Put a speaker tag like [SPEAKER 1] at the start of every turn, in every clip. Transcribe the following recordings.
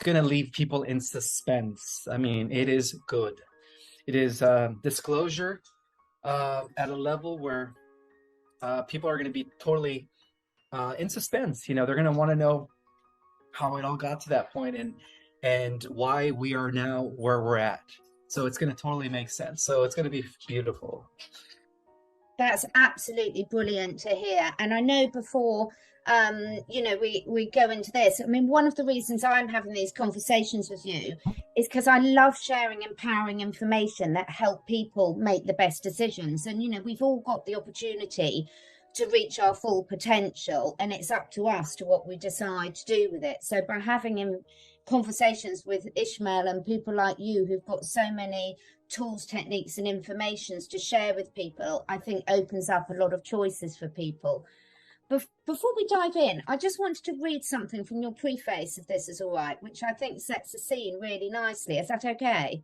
[SPEAKER 1] going to leave people in suspense. I mean, it is good. It is disclosure at a level where people are going to be totally in suspense. You know, they're going to want to know how it all got to that point and why we are now where we're at. So it's going to totally make sense. So it's going to be beautiful.
[SPEAKER 2] That's absolutely brilliant to hear. And I know before, we go into this, I mean, one of the reasons I'm having these conversations with you is because I love sharing empowering information that help people make the best decisions. And, we've all got the opportunity to reach our full potential, and it's up to us to what we decide to do with it. So by having conversations with Ismael and people like you who've got so many tools, techniques and informations to share with people, I think opens up a lot of choices for people. Before we dive in, I just wanted to read something from your preface, if this is all right, which I think sets the scene really nicely. Is that okay?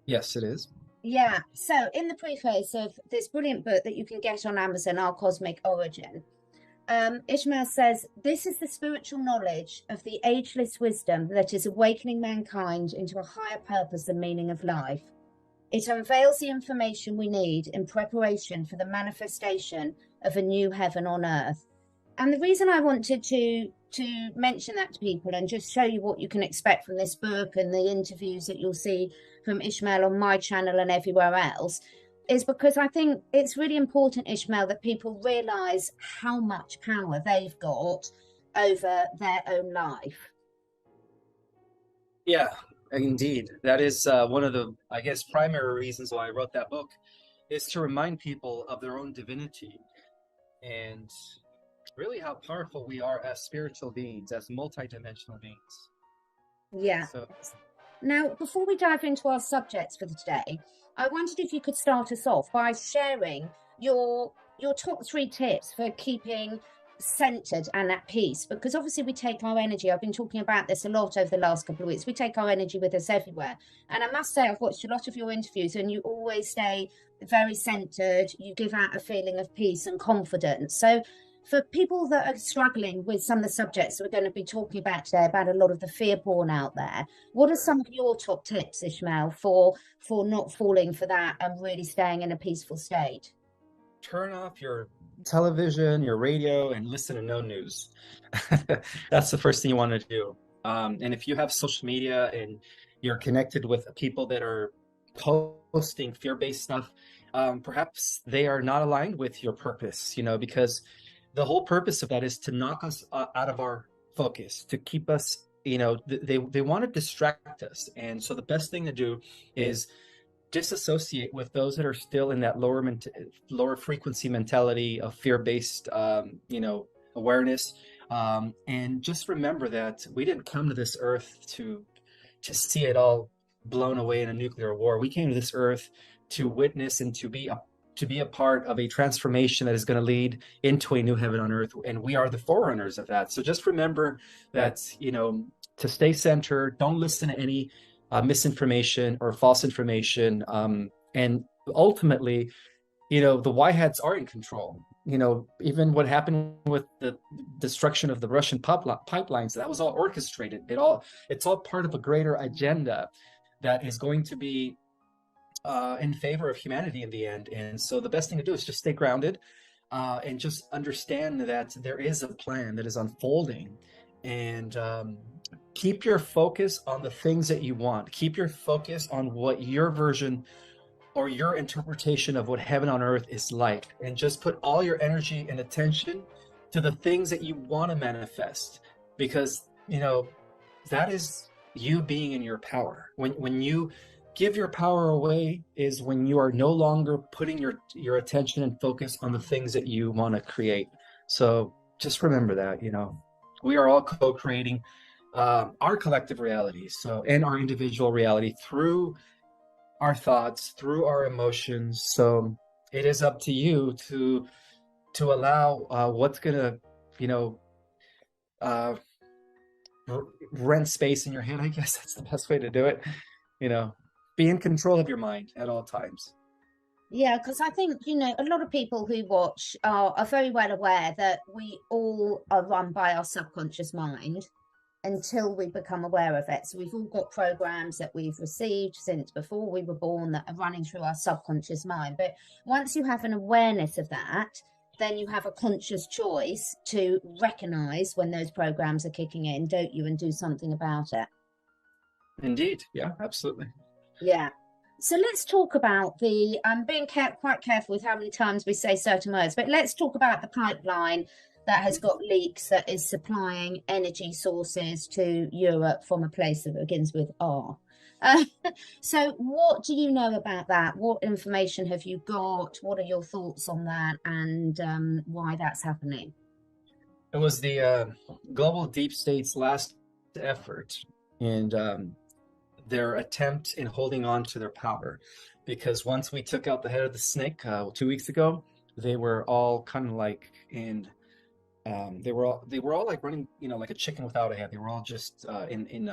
[SPEAKER 1] Yes, it is.
[SPEAKER 2] Yeah. So in the preface of this brilliant book that you can get on Amazon, Our Cosmic Origin, Ismael says, "This is the spiritual knowledge of the ageless wisdom that is awakening mankind into a higher purpose and meaning of life. It unveils the information we need in preparation for the manifestation of a new heaven on earth." And the reason I wanted to mention that to people and just show you what you can expect from this book and the interviews that you'll see from Ismael on my channel and everywhere else is because I think it's really important, Ismael, that people realize how much power they've got over their own life.
[SPEAKER 1] Yeah, indeed. That is one of the, I guess, primary reasons why I wrote that book, is to remind people of their own divinity and really how powerful we are as spiritual beings, as multidimensional beings.
[SPEAKER 2] Yeah. So, now, before we dive into our subjects for today, I wondered if you could start us off by sharing your top 3 tips for keeping centered and at peace, because obviously we take our energy, I've been talking about this a lot over the last couple of weeks, we take our energy with us everywhere. And I must say, I've watched a lot of your interviews and you always stay very centered, you give out a feeling of peace and confidence. So for people that are struggling with some of the subjects that we're going to be talking about today, about a lot of the fear porn out there, what are some of your top tips, Ismael, for not falling for that and really staying in a peaceful state?
[SPEAKER 1] Turn off your television, your radio, and listen to no news. That's the first thing you want to do. And if you have social media and you're connected with people that are posting fear-based stuff, perhaps they are not aligned with your purpose, because the whole purpose of that is to knock us out of our focus, to keep us, they want to distract us. And so the best thing to do is disassociate with those that are still in that lower frequency mentality of fear-based, awareness. And just remember that we didn't come to this earth to see it all blown away in a nuclear war. We came to this earth to witness and to be a part of a transformation that is going to lead into a new heaven on earth, and we are the forerunners of that. So just remember that, to stay centered, don't listen to any misinformation or false information, and ultimately, the white hats are in control. Even what happened with the destruction of the Russian pipelines, that was all orchestrated. It's all part of a greater agenda that is going to be in favor of humanity in the end. And so the best thing to do is just stay grounded and just understand that there is a plan that is unfolding, and keep your focus on the things that you want. Keep your focus on what your version or your interpretation of what heaven on earth is like, and just put all your energy and attention to the things that you want to manifest, because that is you being in your power. When you give your power away is when you are no longer putting your attention and focus on the things that you want to create. So just remember that, we are all co-creating our collective reality, and our individual reality through our thoughts, through our emotions. So it is up to you to allow what's gonna, rent space in your head. I guess that's the best way to do it. Be in control of your mind at all times.
[SPEAKER 2] Yeah, because I think, a lot of people who watch are very well aware that we all are run by our subconscious mind. until we become aware of it. So we've all got programs that we've received since before we were born that are running through our subconscious mind. But once you have an awareness of that, then you have a conscious choice to recognize when those programs are kicking in, don't you, and do something about it.
[SPEAKER 1] Indeed. Yeah, absolutely.
[SPEAKER 2] Yeah. So let's talk about the, I'm being quite careful with how many times we say certain words, but let's talk about the pipeline that has got leaks that is supplying energy sources to Europe from a place that begins with R. So what do you know about that? What information have you got? What are your thoughts on that, and why that's happening?
[SPEAKER 1] It was the global deep state's last effort and their attempt in holding on to their power, because once we took out the head of the snake 2 weeks ago, they were all kind of like in they were all like running, like a chicken without a head. They were all just in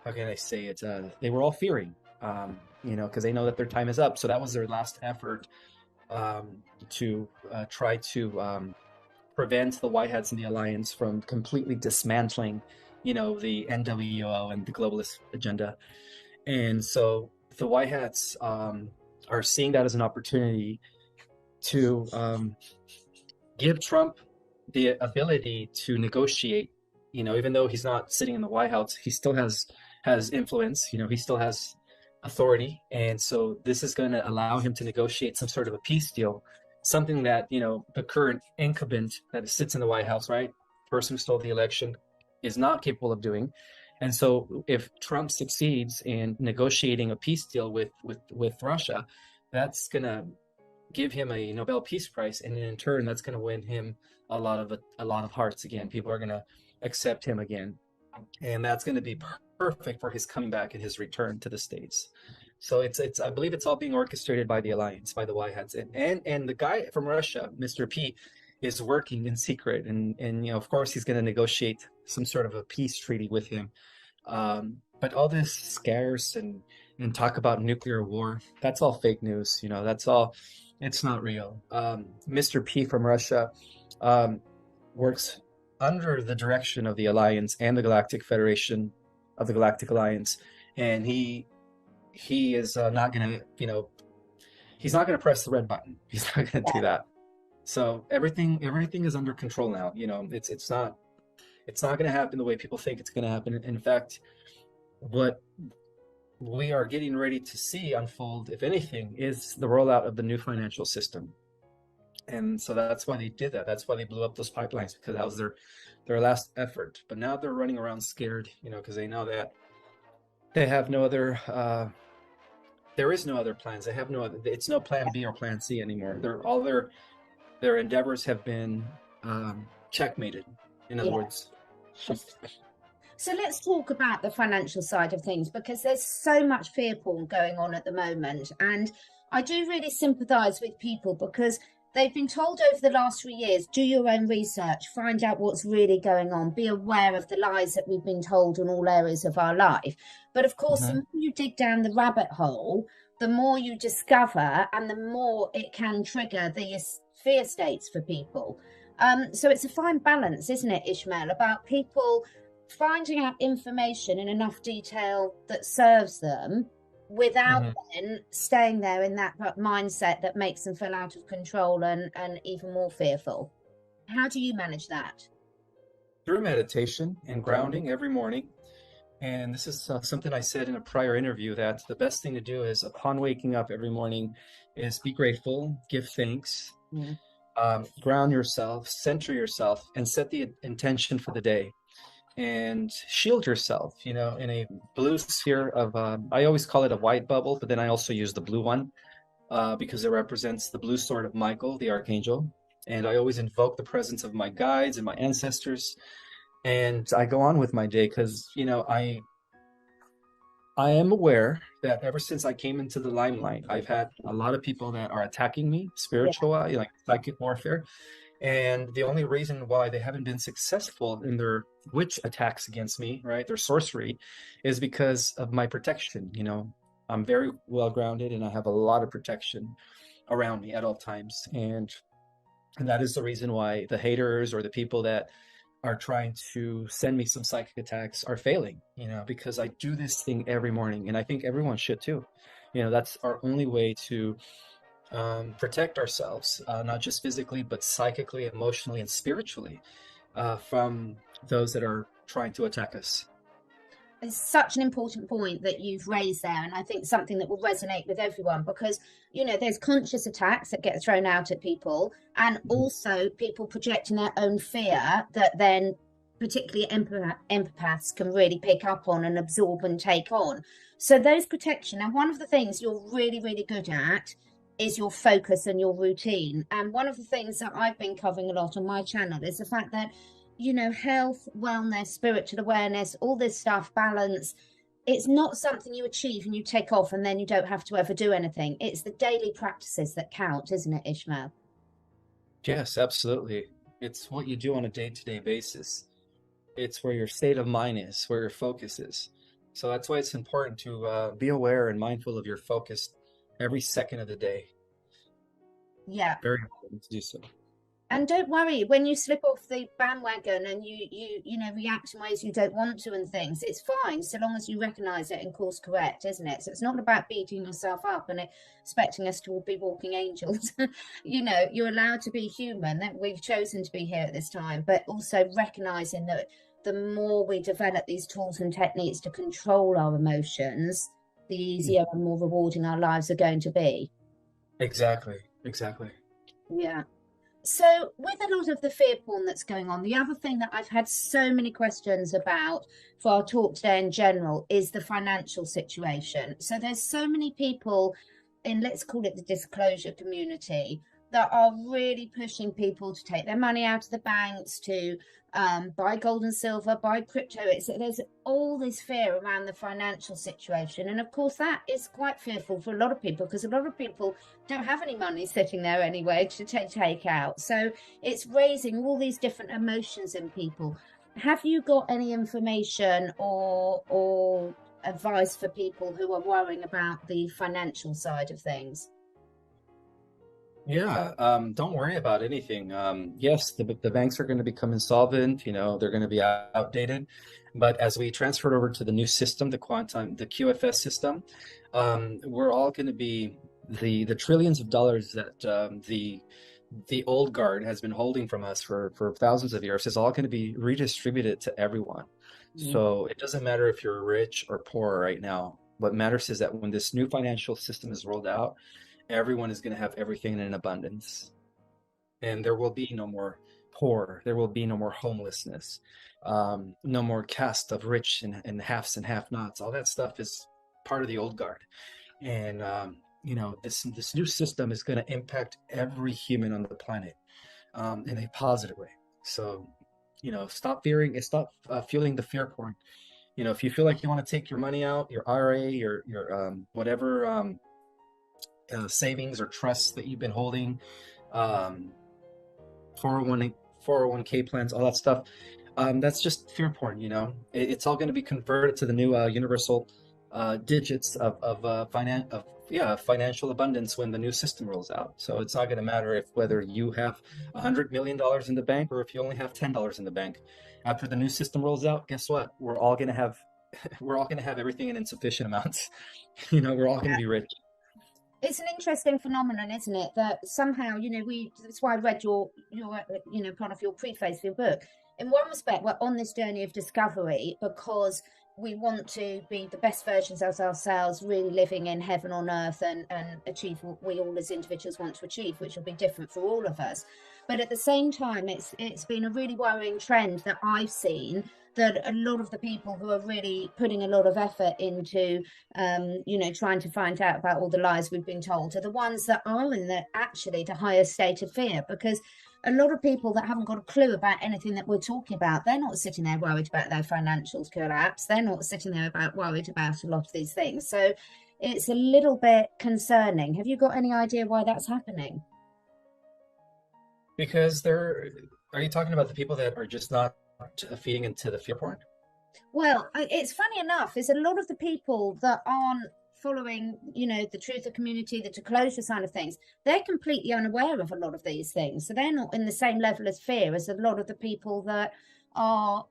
[SPEAKER 1] how can I say it? They were all fearing, because they know that their time is up. So that was their last effort to try to prevent the White Hats and the Alliance from completely dismantling, the NWO and the globalist agenda. And so the White Hats are seeing that as an opportunity to give Trump the ability to negotiate. Even though he's not sitting in the White House, he still has influence. He still has authority, and so this is going to allow him to negotiate some sort of a peace deal, something that the current incumbent that sits in the White House, right, person who stole the election, is not capable of doing. And so if Trump succeeds in negotiating a peace deal with Russia, that's going to give him a Nobel Peace Prize, and in turn that's going to win him a lot of hearts again. People are going to accept him again, and that's going to be perfect for his coming back and his return to the States. So it's I believe it's all being orchestrated by the Alliance, by the White Hats, and the guy from Russia, Mr. P, is working in secret, and of course he's going to negotiate some sort of a peace treaty with him. But all this scares and talk about nuclear war, that's all fake news. That's all. It's not real. Mr. P from Russia works under the direction of the Alliance and the Galactic Federation of the Galactic Alliance, and he is not going to, he's not going to press the red button. He's not going to do that. So everything is under control now. It's not going to happen the way people think it's going to happen. In fact, what we are getting ready to see unfold, if anything, is the rollout of the new financial system. And so that's why they did that. That's why they blew up those pipelines, because that was their last effort. But now they're running around scared, because they know that they have no other, there is no other plans. They have no other, it's no plan B or plan C anymore. All their endeavors have been checkmated, in other words.
[SPEAKER 2] So let's talk about the financial side of things, because there's so much fear porn going on at the moment. And I do really sympathise with people, because they've been told over the last 3 years, do your own research, find out what's really going on, be aware of the lies that we've been told in all areas of our life. But of course, the more you dig down the rabbit hole, the more you discover, and the more it can trigger these fear states for people. So it's a fine balance, isn't it, Ismael, about people finding out information in enough detail that serves them without then staying there in that mindset that makes them feel out of control and even more fearful. How do you manage that?
[SPEAKER 1] Through meditation and grounding every morning. And this is something I said in a prior interview, that the best thing to do is, upon waking up every morning, is be grateful, give thanks, ground yourself, center yourself, and set the intention for the day. And shield yourself, in a blue sphere of, I always call it a white bubble, but then I also use the blue one because it represents the blue sword of Michael, the archangel. And I always invoke the presence of my guides and my ancestors. And I go on with my day because, I am aware that ever since I came into the limelight, I've had a lot of people that are attacking me, spiritual, like psychic warfare. And the only reason why they haven't been successful in their witch attacks against me, right, their sorcery, is because of my protection. I'm very well grounded, and I have a lot of protection around me at all times. And that is the reason why the haters or the people that are trying to send me some psychic attacks are failing, because I do this thing every morning, and I think everyone should too. That's our only way to protect ourselves, not just physically, but psychically, emotionally, and spiritually, from those that are trying to attack us.
[SPEAKER 2] It's such an important point that you've raised there, and I think something that will resonate with everyone, because there's conscious attacks that get thrown out at people, and also people projecting their own fear that then particularly empaths can really pick up on and absorb and take on. So those protection, and one of the things you're really, really good at is your focus and your routine. And one of the things that I've been covering a lot on my channel is the fact that health, wellness, spiritual awareness, all this stuff, balance, it's not something you achieve and you take off and then you don't have to ever do anything. It's the daily practices that count, isn't it, Ismael?
[SPEAKER 1] Yes, absolutely. It's what you do on a day-to-day basis. It's where your state of mind is, where your focus is. So that's why it's important to be aware and mindful of your focus every second of the day.
[SPEAKER 2] Yeah.
[SPEAKER 1] Very important to do so.
[SPEAKER 2] And don't worry when you slip off the bandwagon and you react in ways you don't want to and things. It's fine so long as you recognise it and course correct, isn't it? So it's not about beating yourself up and expecting us to all be walking angels. You're allowed to be human. That we've chosen to be here at this time, but also recognising that the more we develop these tools and techniques to control our emotions, the easier and more rewarding our lives are going to be.
[SPEAKER 1] Exactly.
[SPEAKER 2] Yeah. So with a lot of the fear porn that's going on, the other thing that I've had so many questions about for our talk today in general is the financial situation. So there's so many people in, let's call it the disclosure community, that are really pushing people to take their money out of the banks, to buy gold and silver, buy crypto. There's all this fear around the financial situation. And of course, that is quite fearful for a lot of people, because a lot of people don't have any money sitting there anyway to take out. So it's raising all these different emotions in people. Have you got any information or advice for people who are worrying about the financial side of things?
[SPEAKER 1] Yeah, don't worry about anything. Yes, the banks are going to become insolvent, they're going to be outdated. But as we transfer over to the new system, the QFS system, we're all going to be the trillions of dollars that the old guard has been holding from us for thousands of years is all going to be redistributed to everyone. So it doesn't matter if you're rich or poor right now. What matters is that when this new financial system is rolled out, everyone is going to have everything in abundance, and there will be no more poor. There will be no more homelessness, no more caste of rich and halves and have-nots. All that stuff is part of the old guard, and this new system is going to impact every human on the planet in a positive way. So stop fearing and stop fueling the fear porn. If you feel like you want to take your money out, your IRA, your whatever savings or trusts that you've been holding, 401k plans, all that stuff, that's just fear porn. It's all going to be converted to the new universal digits of financial abundance when the new system rolls out. So it's not going to matter whether you have $100 million in the bank or if you only have $10 in the bank. After the new system rolls out, guess what? We're all going to have everything in insufficient amounts. We're all going to be rich.
[SPEAKER 2] It's an interesting phenomenon, isn't it? That somehow, that's why I read your part of your preface for your book. In one respect, we're on this journey of discovery because we want to be the best versions of ourselves, really living in heaven on earth and achieve what we all as individuals want to achieve, which will be different for all of us. But at the same time, it's been a really worrying trend that I've seen, that a lot of the people who are really putting a lot of effort into, trying to find out about all the lies we've been told, are the ones that are in the highest state of fear. Because a lot of people that haven't got a clue about anything that we're talking about, they're not sitting there worried about their financials collapse. They're not sitting there worried about a lot of these things. So it's a little bit concerning. Have you got any idea why that's happening?
[SPEAKER 1] Because are you talking about the people that are just not feeding into the fear porn?
[SPEAKER 2] Well, it's funny enough, is a lot of the people that aren't following, the truth of community, the disclosure side of things, they're completely unaware of a lot of these things. So they're not in the same level of fear as a lot of the people that are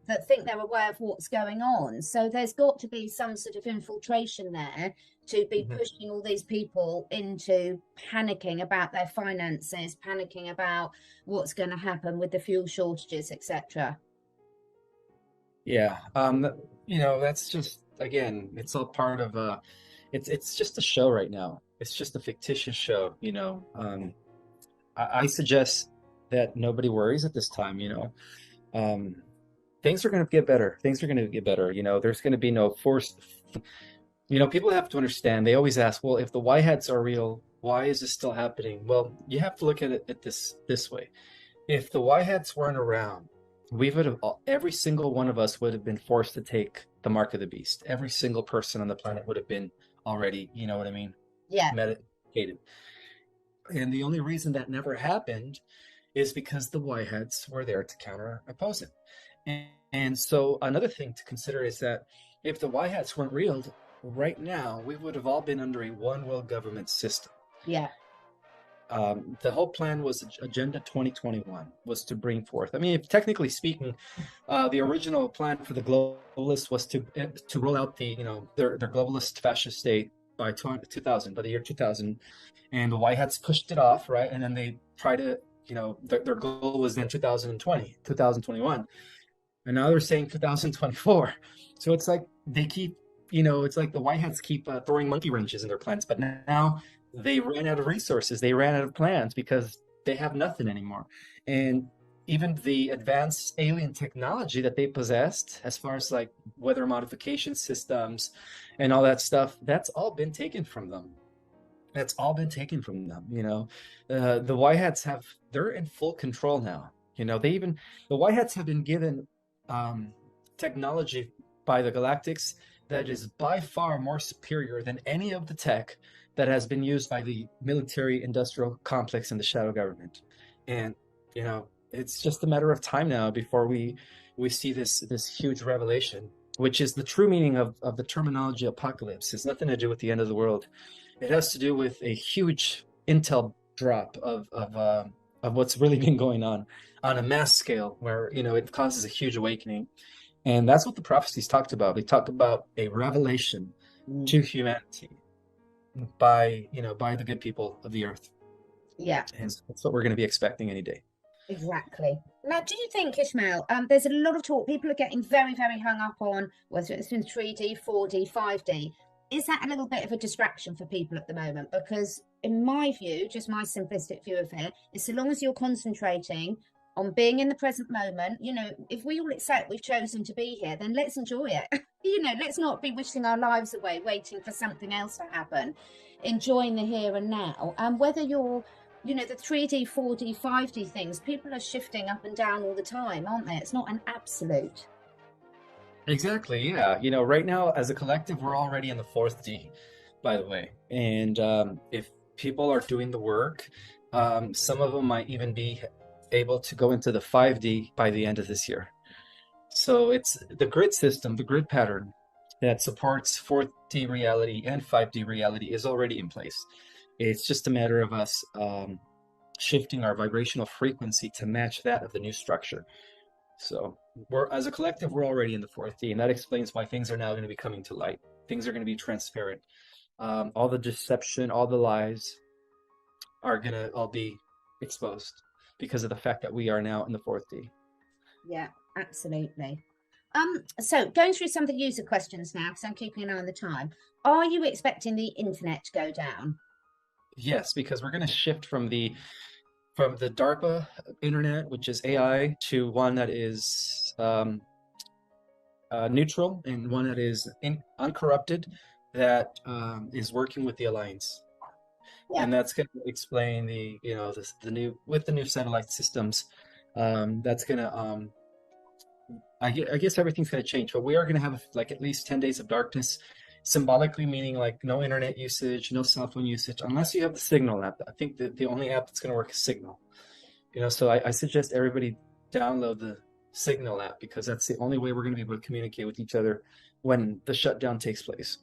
[SPEAKER 2] that think they're aware of what's going on. So there's got to be some sort of infiltration there to be pushing all these people into panicking about their finances, panicking about what's going to happen with the fuel shortages, etc.
[SPEAKER 1] Yeah. That's just, again, it's all part of it's just a show right now. It's just a fictitious show. I suggest that nobody worries at this time. Things are going to get better. Things are going to get better. There's going to be no forced. People have to understand. They always ask, well, if the Y hats are real, why is this still happening? Well, you have to look at it this way. If the Y hats weren't around, every single one of us would have been forced to take the mark of the beast. Every single person on the planet would have been already, you know what I mean?
[SPEAKER 2] Yeah.
[SPEAKER 1] Medicated. And the only reason that never happened is because the Y hats were there to counter oppose it. And so another thing to consider is that if the Y hats weren't real, right now we would have all been under a one world government system.
[SPEAKER 2] Yeah.
[SPEAKER 1] The whole plan was Agenda 2021 was to bring forth. I mean, if technically speaking, the original plan for the globalists was to roll out their globalist fascist state by 2000, by the year 2000, and the White Hats pushed it off, right? And then they try to, their goal was then 2020, 2021, and now they're saying 2024. So it's like they keep, it's like the White Hats keep throwing monkey wrenches in their plans, but now they ran out of resources. They ran out of plans because they have nothing anymore. And even the advanced alien technology that they possessed, as far as like weather modification systems and all that stuff, that's all been taken from them. That's all been taken from them. The White Hats they're in full control now. The White Hats have been given technology by the Galactics that is by far more superior than any of the tech that has been used by the military industrial complex and the shadow government. And, it's just a matter of time now before we see this huge revelation, which is the true meaning of the terminology apocalypse. It's nothing to do with the end of the world. It has to do with a huge intel drop of what's really been going on a mass scale where, it causes a huge awakening. And that's what the prophecies talked about. They talked about a revelation to humanity by the good people of the earth.
[SPEAKER 2] Yeah.
[SPEAKER 1] And so that's what we're going to be expecting any day.
[SPEAKER 2] Exactly. Now, do you think, Ishmael, there's a lot of talk, people are getting very, very hung up on whether it's in 3D, 4D, 5D. Is that a little bit of a distraction for people at the moment? Because in my view, just my simplistic view of it, is so long as you're concentrating on being in the present moment, if we all accept we've chosen to be here, then let's enjoy it. Let's not be wishing our lives away, waiting for something else to happen, enjoying the here and now. And whether you're, the 3D, 4D, 5D things, people are shifting up and down all the time, aren't they? It's not an absolute.
[SPEAKER 1] Exactly, yeah. Right now, as a collective, we're already in the 4D, by the way. And if people are doing the work, some of them might even be able to go into the 5D by the end of this year. So it's the grid system, the grid pattern that supports 4D reality and 5D reality is already in place. It's just a matter of us shifting our vibrational frequency to match that of the new structure. So as a collective, we're already in the 4D, and that explains why things are now going to be coming to light. Things are going to be transparent. All the deception, all the lies are going to all be exposed because of the fact that we are now in the 4D.
[SPEAKER 2] Yeah, absolutely. So going through some of the user questions now, because I'm keeping an eye on the time. Are you expecting the internet to go down?
[SPEAKER 1] Yes, because we're going to shift from the DARPA internet, which is AI, to one that is neutral and one that is uncorrupted, that is working with the Alliance. Yeah. And that's going to explain the new satellite systems. That's going to I guess everything's going to change, but we are going to have like at least 10 days of darkness, symbolically meaning like no internet usage, no cell phone usage, unless you have the Signal app. I think that the only app that's going to work is Signal. So I suggest everybody download the Signal app because that's the only way we're going to be able to communicate with each other when the shutdown takes place.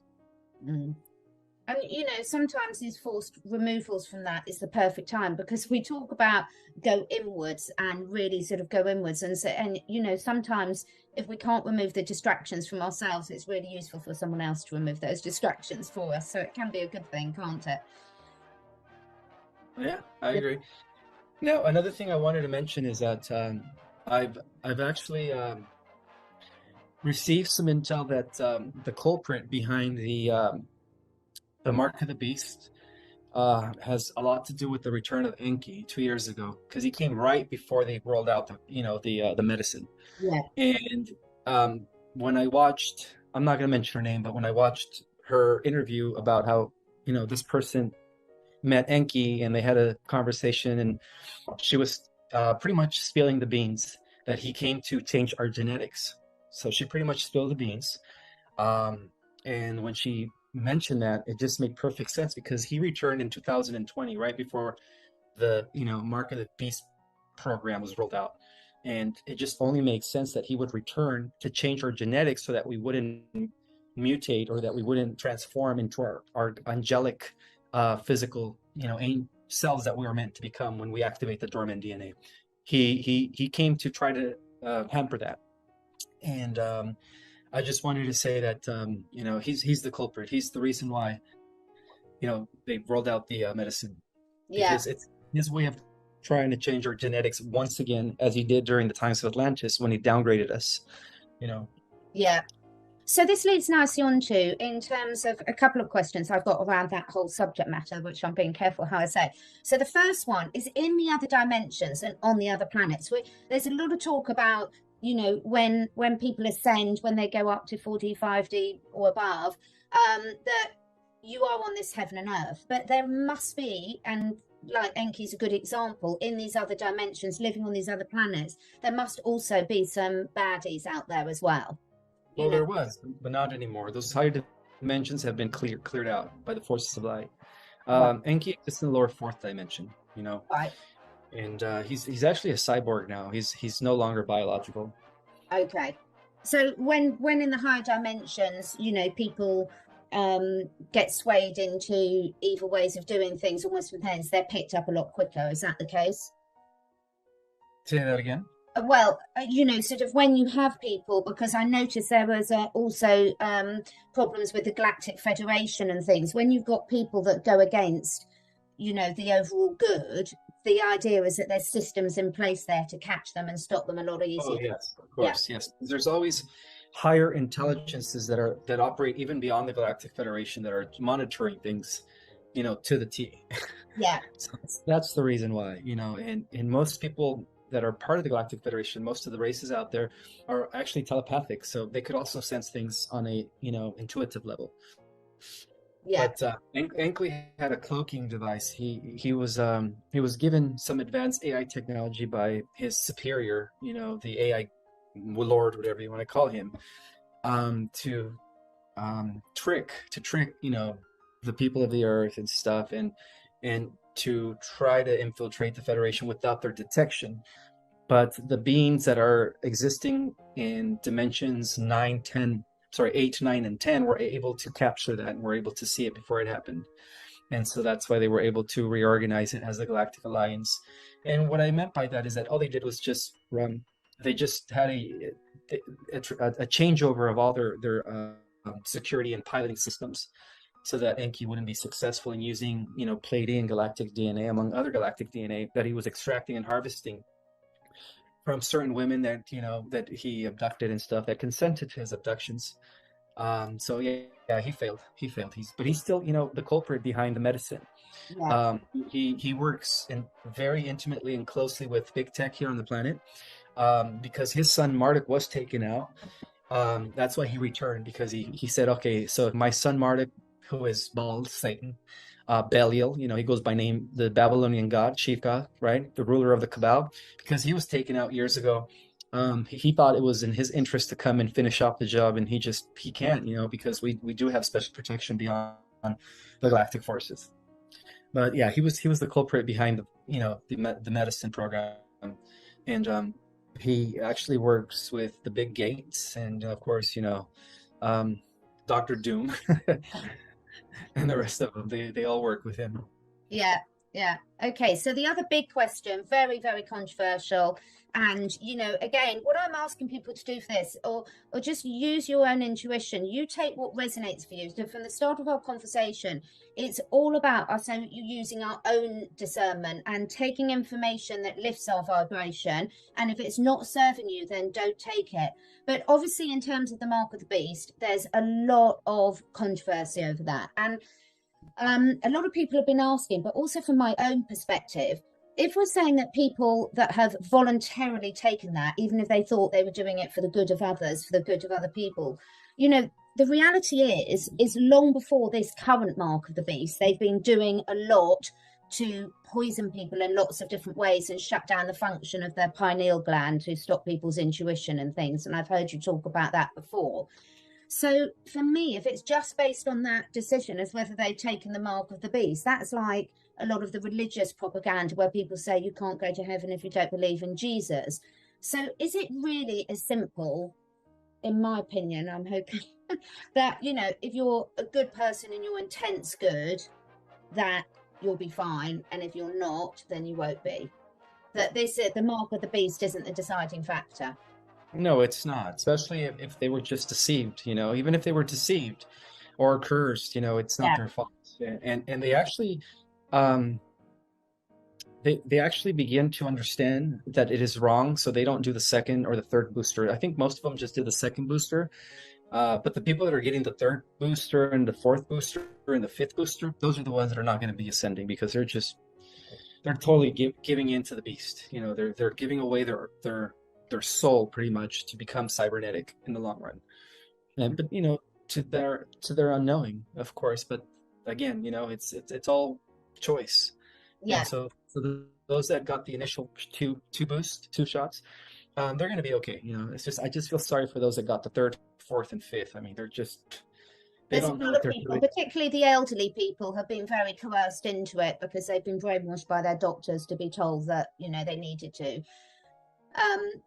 [SPEAKER 2] And sometimes these forced removals from that is the perfect time, because we talk about go inwards and really sort of go inwards, and so, and sometimes if we can't remove the distractions from ourselves, it's really useful for someone else to remove those distractions for us. So it can be a good thing, can't it?
[SPEAKER 1] Yeah, I agree. Now, another thing I wanted to mention is that I've actually received some intel that the culprit behind the Mark of the Beast has a lot to do with the return of Enki 2 years ago, because he came right before they rolled out the medicine.
[SPEAKER 2] Yeah.
[SPEAKER 1] And when I watched, I'm not going to mention her name, but when I watched her interview about how this person met Enki and they had a conversation, and she was pretty much spilling the beans that he came to change our genetics. So she pretty much spilled the beans. And when she mentioned that, it just made perfect sense, because he returned in 2020, right before the Mark of the Beast program was rolled out. And it just only makes sense that he would return to change our genetics so that we wouldn't mutate, or that we wouldn't transform into our angelic physical cells that we were meant to become when we activate the dormant DNA. He came to try to hamper that. And I just wanted to say that he's the culprit. He's the reason why they rolled out the medicine,
[SPEAKER 2] Yeah.
[SPEAKER 1] because it's his way of trying to change our genetics once again, as he did during the times of Atlantis when he downgraded us.
[SPEAKER 2] Yeah. So this leads nicely on to, in terms of a couple of questions I've got around that whole subject matter, which I'm being careful how I say. So the first one is, in the other dimensions and on the other planets, there's a lot of talk about, when people ascend, when they go up to 4D, 5D or above, that you are on this heaven and earth. But there must be, and like Enki's a good example, in these other dimensions, living on these other planets, there must also be some baddies out there as well.
[SPEAKER 1] Well, there was, but not anymore. Those higher dimensions have been cleared out by the forces of light. Enki exists in the lower fourth dimension,
[SPEAKER 2] Right.
[SPEAKER 1] and he's actually a cyborg now. He's no longer biological.
[SPEAKER 2] Okay. So when in the higher dimensions, people get swayed into evil ways of doing things, almost with hands, they're picked up a lot quicker. Is that the case?
[SPEAKER 1] Say that again.
[SPEAKER 2] Well, sort of when you have people, because I noticed there was also problems with the Galactic Federation and things. When you've got people that go against, the overall good, the idea is that there's systems in place there to catch them and stop them a lot easier.
[SPEAKER 1] Oh, yes, of course, yes. There's always higher intelligences that operate even beyond the Galactic Federation, that are monitoring things, to the T.
[SPEAKER 2] Yeah.
[SPEAKER 1] So that's the reason why, and most people that are part of the Galactic Federation, most of the races out there are actually telepathic, so they could also sense things on a intuitive level.
[SPEAKER 2] Yeah.
[SPEAKER 1] But Enki had a cloaking device. He was given some advanced AI technology by his superior, the AI lord, whatever you want to call him, to trick the people of the earth and stuff, and to try to infiltrate the Federation without their detection. But the beings that are existing in dimensions 8, 9, and 10 were able to capture that, and were able to see it before it happened. And so that's why they were able to reorganize it as the Galactic Alliance. And what I meant by that is that all they did was just run. They just had a changeover of all their security and piloting systems, so that Enki wouldn't be successful in using, Pleiadian galactic DNA, among other galactic DNA that he was extracting and harvesting from certain women that that he abducted and stuff, that consented to his abductions. So yeah, he failed. He's still the culprit behind the medicine.
[SPEAKER 2] Yeah.
[SPEAKER 1] He works very intimately and closely with big tech here on the planet, because his son Marduk was taken out. That's why he returned, because he said, okay, so my son Marduk, who is bald Satan, Belial, he goes by name, the Babylonian god, chief god, right, the ruler of the Cabal, because he was taken out years ago. He thought it was in his interest to come and finish off the job, and he can't, because we do have special protection beyond the galactic forces. But yeah, he was the culprit behind the medicine program, and he actually works with the big gates, and of course Dr. Doom. and the rest of them, they all work with him.
[SPEAKER 2] Yeah, yeah. Okay, so the other big question, very, very controversial. And, again, what I'm asking people to do for this, or just use your own intuition. You take what resonates for you. So from the start of our conversation, it's all about us using our own discernment and taking information that lifts our vibration. And if it's not serving you, then don't take it. But obviously, in terms of the mark of the beast, there's a lot of controversy over that. And a lot of people have been asking, but also from my own perspective, if we're saying that people that have voluntarily taken that, even if they thought they were doing it for the good of others, for the good of other people, the reality is long before this current mark of the beast, they've been doing a lot to poison people in lots of different ways and shut down the function of their pineal gland to stop people's intuition and things. And I've heard you talk about that before. So for me, if it's just based on that decision as whether they've taken the mark of the beast, that's like a lot of the religious propaganda where people say you can't go to heaven if you don't believe in Jesus. So is it really as simple, in my opinion, I'm hoping, that, if you're a good person and your intent's good, that you'll be fine. And if you're not, then you won't be. That the mark of the beast isn't the deciding factor.
[SPEAKER 1] No, it's not, especially if they were just deceived, even if they were deceived or cursed, it's not their fault. And they actually they actually begin to understand that it is wrong, so they don't do the second or the third booster. I think most of them just did the second booster. But the people that are getting the third booster and the fourth booster and the fifth booster, those are the ones that are not going to be ascending because they're totally giving in to the beast. They're giving away their soul pretty much to become cybernetic in the long run. But to their unknowing, of course. But again, it's all choice.
[SPEAKER 2] Yeah.
[SPEAKER 1] And so those that got the initial two shots, they're going to be okay. I just feel sorry for those that got the third, fourth, and fifth. I mean, they don't know what they're doing.
[SPEAKER 2] Particularly the elderly people have been very coerced into it because they've been brainwashed by their doctors to be told that they needed to.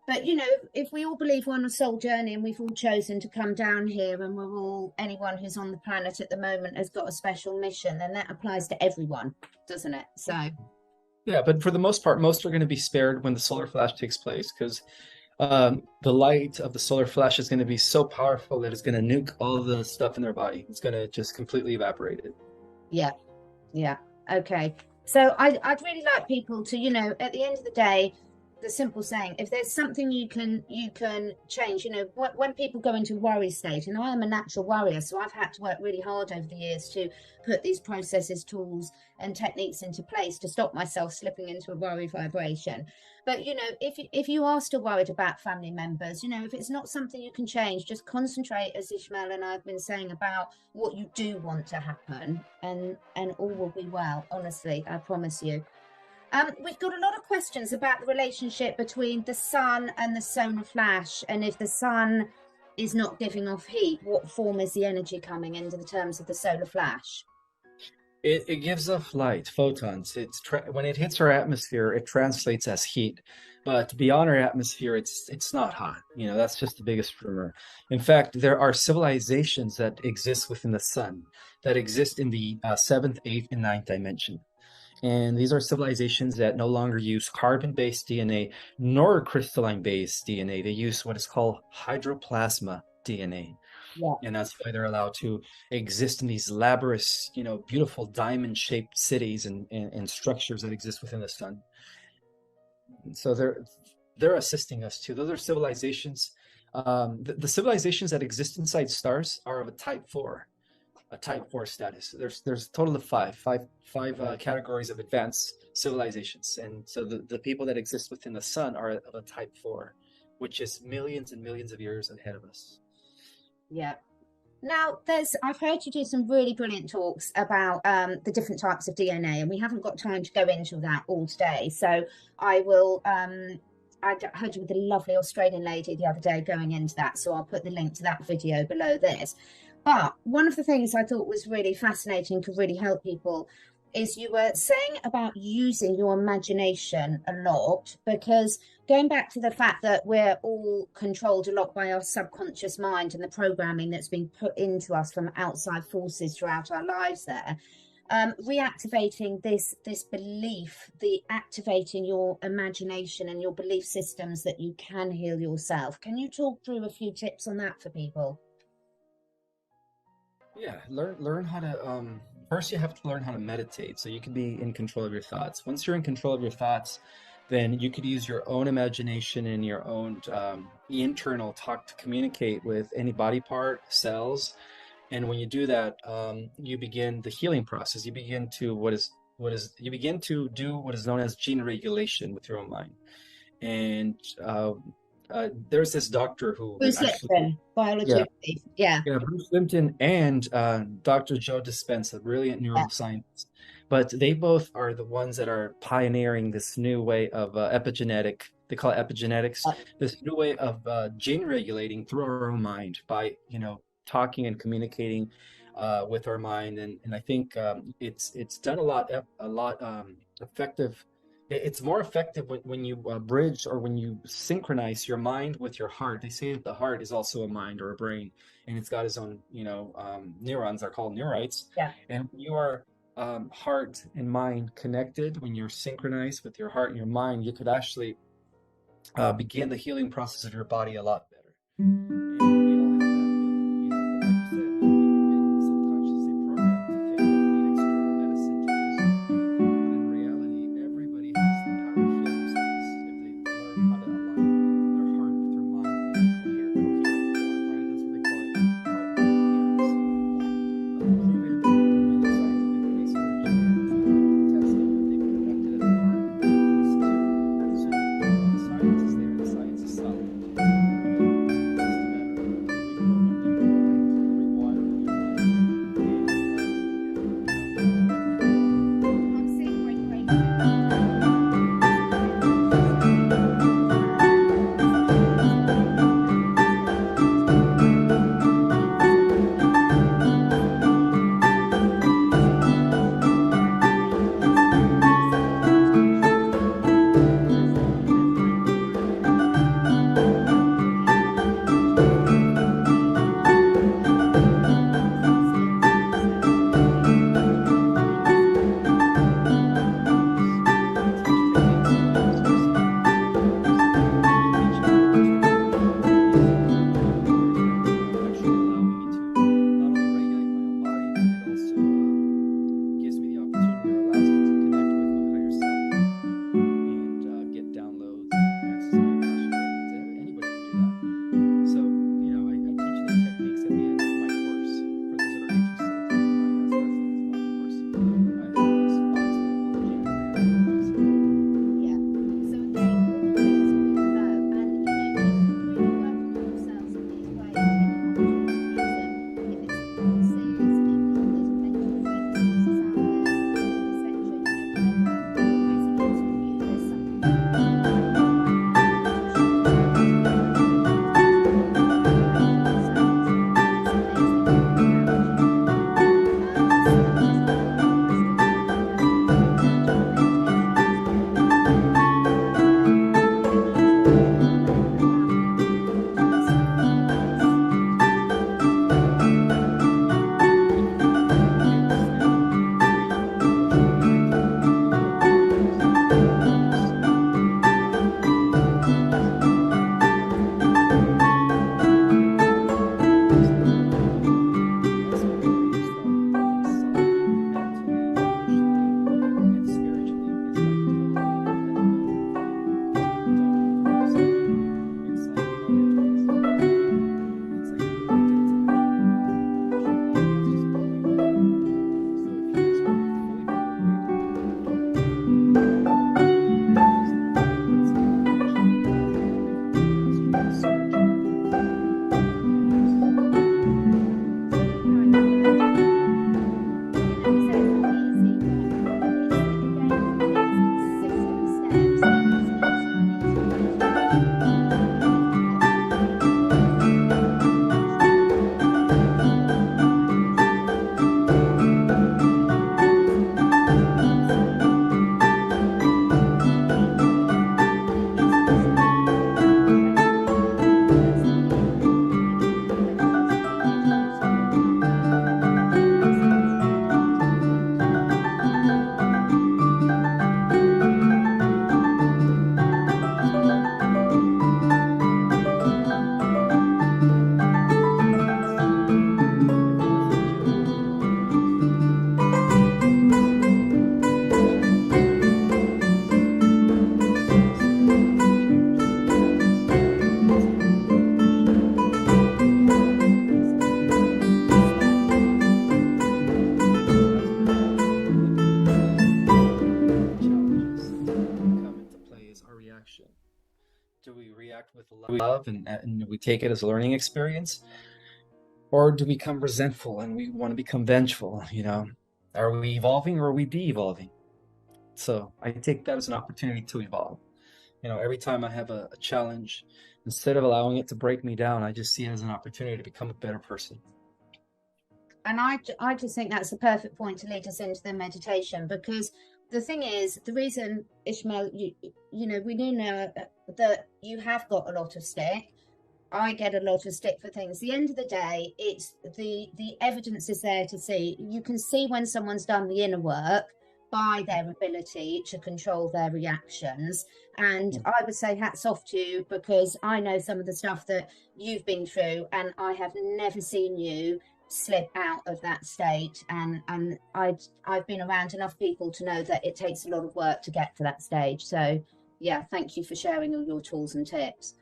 [SPEAKER 2] But if we all believe we're on a soul journey and we've all chosen to come down here and anyone who's on the planet at the moment has got a special mission, then that applies to everyone, doesn't it? So
[SPEAKER 1] yeah, but for the most part, most are going to be spared when the solar flash takes place because the light of the solar flash is going to be so powerful that it's going to nuke all the stuff in their body. It's going to just completely evaporate it.
[SPEAKER 2] Yeah. Okay. So I'd really like people to, at the end of the day, the simple saying, if there's something you can change, when people go into worry state, and I am a natural worrier, so I've had to work really hard over the years to put these processes, tools and techniques into place to stop myself slipping into a worry vibration. But if you are still worried about family members, if it's not something you can change, just concentrate, as Ismael and I have been saying, about what you do want to happen, and all will be well. Honestly, I promise you. We've got a lot of questions about the relationship between the sun and the solar flash, and if the sun is not giving off heat, what form is the energy coming into the terms of the solar flash?
[SPEAKER 1] It gives off light, photons. When it hits our atmosphere, it translates as heat. But beyond our atmosphere, it's not hot. That's just the biggest rumor. In fact, there are civilizations that exist within the sun, that exist in the 7th, 8th, and 9th dimension. And these are civilizations that no longer use carbon-based DNA nor crystalline-based DNA. They use what is called hydroplasma DNA. Yeah. And that's why they're allowed to exist in these laborious, beautiful diamond-shaped cities and structures that exist within the sun. And so they're assisting us too. Those are civilizations. The civilizations that exist inside stars are of a type 4. A type 4 status. There's a total of five categories of advanced civilizations, and so the people that exist within the sun are of a type 4, which is millions and millions of years ahead of us.
[SPEAKER 2] Yeah. Now, I've heard you do some really brilliant talks about the different types of DNA, and we haven't got time to go into that all today. So I will. I heard you with a lovely Australian lady the other day going into that, so I'll put the link to that video below this. But one of the things I thought was really fascinating, could really help people, is you were saying about using your imagination a lot, because going back to the fact that we're all controlled a lot by our subconscious mind and the programming that's been put into us from outside forces throughout our lives there, reactivating this belief, the activating your imagination and your belief systems that you can heal yourself. Can you talk through a few tips on that for people?
[SPEAKER 1] Yeah, learn how to first you have to learn how to meditate so you can be in control of your thoughts. Once you're in control of your thoughts, then you could use your own imagination and your own internal talk to communicate with any body part, cells. And when you do that, you begin the healing process. You begin to you begin to do what is known as gene regulation with your own mind. And there's this doctor who
[SPEAKER 2] Bruce
[SPEAKER 1] actually,
[SPEAKER 2] Lipton, biology
[SPEAKER 1] yeah,
[SPEAKER 2] of belief. Yeah.
[SPEAKER 1] yeah, Bruce Lipton and Dr. Joe Dispenza, brilliant
[SPEAKER 2] Yeah.
[SPEAKER 1] neuroscientists. But they both are the ones that are pioneering this new way of epigenetic, they call it epigenetics, this new way of gene regulating through our own mind by, talking and communicating with our mind. And I think it's done a lot effective. It's more effective when you bridge or when you synchronize your mind with your heart. They say that the heart is also a mind or a brain, and it's got its own, neurons are called neurites.
[SPEAKER 2] Yeah.
[SPEAKER 1] And when you are heart and mind connected, when you're synchronized with your heart and your mind, you could actually begin the healing process of your body a lot better. And we all have that ability, but like you said, we've been subconsciously programmed to think that we need external medicine to do so. But in reality, everybody has the power to heal themselves if they learn how to align their heart with their mind in a coherent form, right? That's what they call it, heart coherence. Proven many scientific research and testing that they've conducted at the heart these two. So the science is there, the science is solid. It's just a matter of we love and we take it as a learning experience? Or do we become resentful and we want to become vengeful, you know? Are we evolving or are we de-evolving? So I take that as an opportunity to evolve. You know, every time I have a challenge, instead of allowing it to break me down, I just see it as an opportunity to become a better person.
[SPEAKER 2] And I just think that's the perfect point to lead us into the meditation, because the thing is, the reason, Ismael, you know, we do know that you have got a lot of stick. I get a lot of stick for things. At the end of the day, it's the evidence is there to see. You can see when someone's done the inner work by their ability to control their reactions. And I would say hats off to you, because I know some of the stuff that you've been through, and I have never seen you slip out of that state. And I've been around enough people to know that it takes a lot of work to get to that stage. So yeah, thank you for sharing all your tools and tips.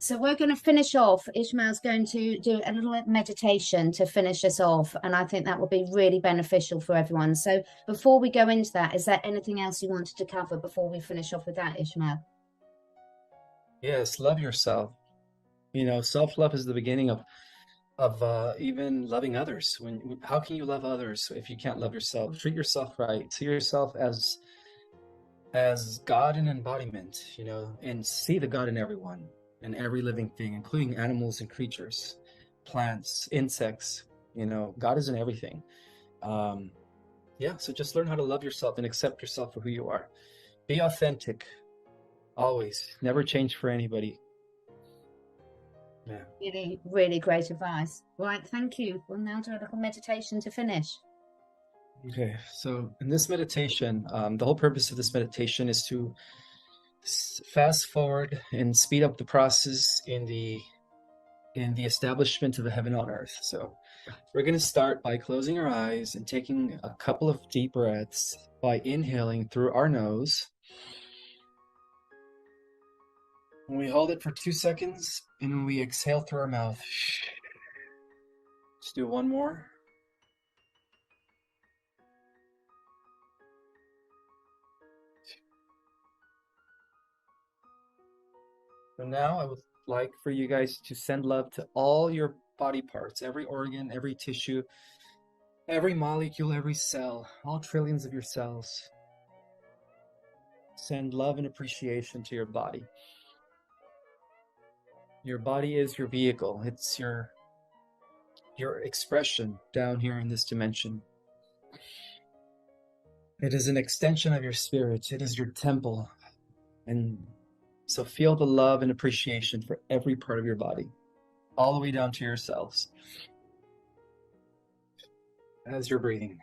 [SPEAKER 2] So we're going to finish off. Ismael's going to do a little meditation to finish us off, and I think that will be really beneficial for everyone. So before we go into that, is there anything else you wanted to cover before we finish off with that, Ismael?
[SPEAKER 1] Yes, love yourself. You know, self-love is the beginning of even loving others. How can you love others if you can't love yourself? Treat yourself right. See yourself as God in embodiment, you know, and see the God in everyone and every living thing, including animals and creatures, plants, insects. You know, God is in everything. Yeah, so just learn how to love yourself and accept yourself for who you are. Be authentic, always. Never change for anybody. Yeah.
[SPEAKER 2] Really, really great advice. Right, thank you. We'll now do a little meditation to finish.
[SPEAKER 1] Okay, so in this meditation, the whole purpose of this meditation is to fast forward and speed up the process in the establishment of the heaven on earth. So we're going to start by closing our eyes and taking a couple of deep breaths by inhaling through our nose. And we hold it for 2 seconds, and we exhale through our mouth. Let's do one more. So now I would like for you guys to send love to all your body parts, every organ, every tissue, every molecule, every cell, all trillions of your cells. Send love and appreciation to your body. Your body is your vehicle. It's your expression down here in this dimension. It is an extension of your spirit. It is your temple. And so feel the love and appreciation for every part of your body, all the way down to your cells, as you're breathing.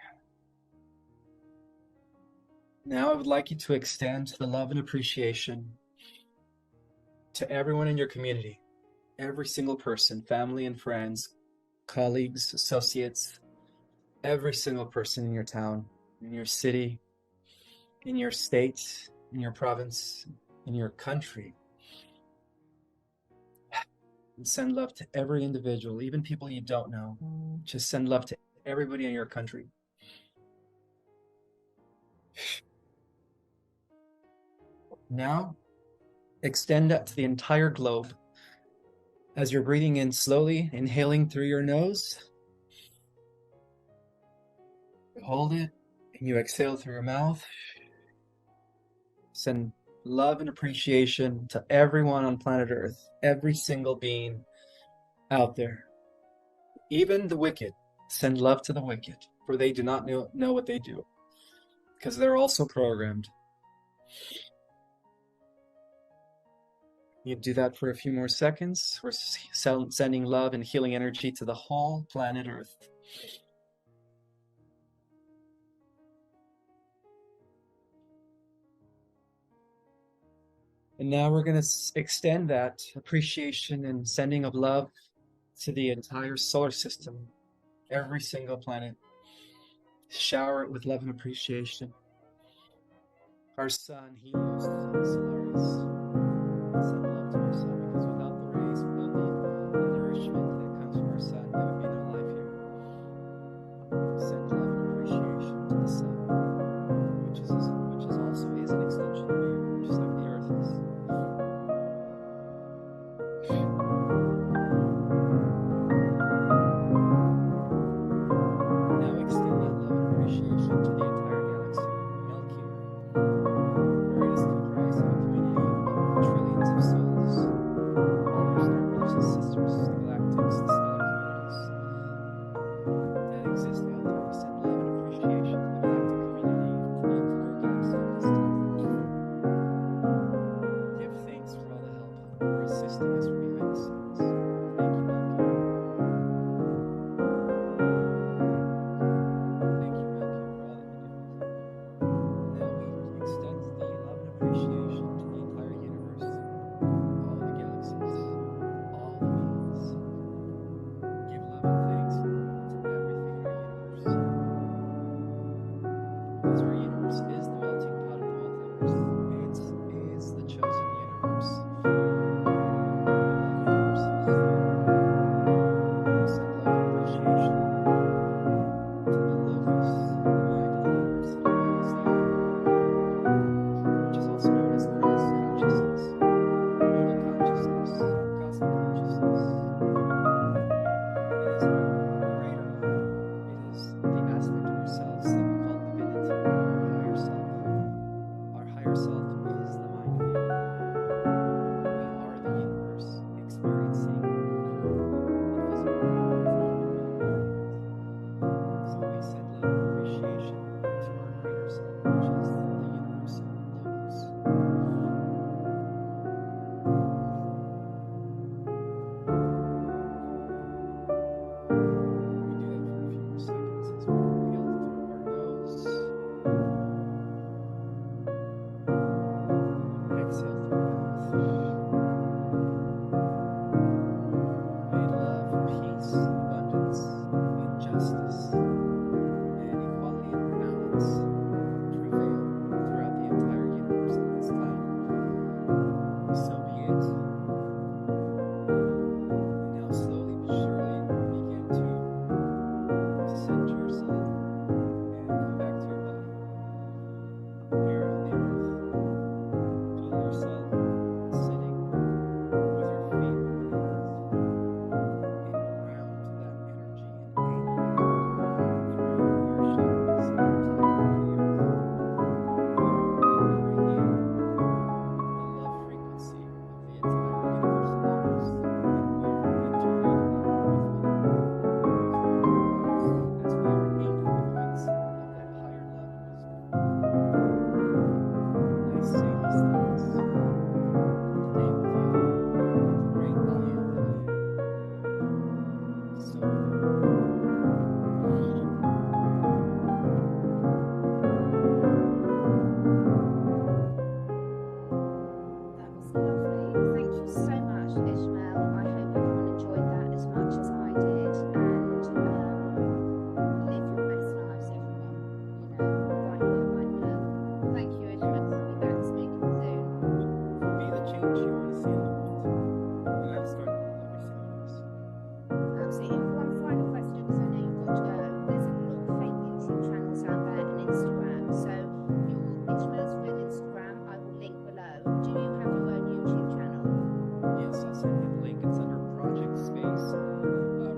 [SPEAKER 1] Now I would like you to extend the love and appreciation to everyone in your community, every single person, family and friends, colleagues, associates, every single person in your town, in your city, in your state, in your province, in your country. And send love to every individual, even people you don't know. Just send love to everybody in your country. Now, extend that to the entire globe. As you're breathing in slowly, inhaling through your nose, hold it, and you exhale through your mouth. Send love and appreciation to everyone on planet Earth, every single being out there. Even the wicked, send love to the wicked, for they do not know what they do, because they're also programmed. You do that for a few more seconds. We're sending love and healing energy to the whole planet Earth. And now we're going to extend that appreciation and sending of love to the entire solar system, every single planet. Shower it with love and appreciation. Our sun, Helios, Solaris. Send love to our sun, because without the rays, without the nourishment that comes from our sun, there would be no life here. Send love and appreciation to the sun, which also is an extension of you, just like the earth is. that exist out there. We send love and appreciation to the galactic community, to the entire galaxy at this time. Give thanks for all the help for assisting us from behind the scenes. Thank you, Malki. Thank you, Malki, for all that you do. Now we extend the love and appreciation to the entire universe, all the galaxies, all the beings. Give love and thanks to everything in our universe. Because our universe is the melting pot of all things. It is the chosen universe for all universes. We send love and appreciation to the logos, the mind of the universe that rules the which is also known as Christ consciousness, Buddha consciousness, cosmic consciousness. It is our greater love. It is the aspect of ourselves that we call divinity, our higher self. Our higher self is the mind of the universe. We are the universe experiencing currently invisible so we send love and appreciation to our greater self, which is the universal logos. We do that for a few more seconds as we inhale through our nose, exhale through our mouth. May love, peace, abundance, and justice, and equality and balance prevail throughout the entire universe at this time. So be it. And now slowly but surely begin to center yourself and come back to your body. Here on the earth, feel yourself sitting with your feet on the earth and ground that energy and anchor that through your chakras into the core of the earth. We're anchoring in the love frequency of the entire universal logos, and we're integrating it with Mother Earth as we are anchored points of that higher love and wisdom. I say these things in the name of the great I am that I am. So be it.
[SPEAKER 2] That was lovely. Thank you so much, Ismael. I hope everyone enjoyed that as much as I did. And live your best lives, everyone. Right here, right now. Thank you, Ismael. We'll be back speaking soon.
[SPEAKER 1] Be the change you want to see in the world. And that'll start every single one of us.
[SPEAKER 2] Absolutely. One final question, because I know you've got to go. There's a lot of fake YouTube channels out there and Instagram. So Ismael's with Instagram, I will link below. Do you have your own YouTube channel?
[SPEAKER 1] Yes, I'll send you the link. It's under Project Space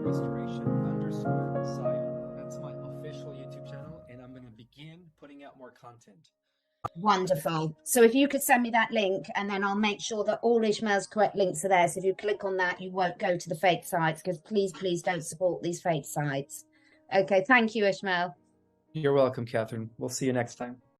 [SPEAKER 1] Restoration _SIO. That's my official YouTube channel, and I'm going to begin putting out more content.
[SPEAKER 2] Wonderful. So if you could send me that link, and then I'll make sure that all Ishmael's correct links are there. So if you click on that, you won't go to the fake sites, because please don't support these fake sites. Okay, thank you, Ishmael.
[SPEAKER 1] You're welcome, Catherine. We'll see you next time.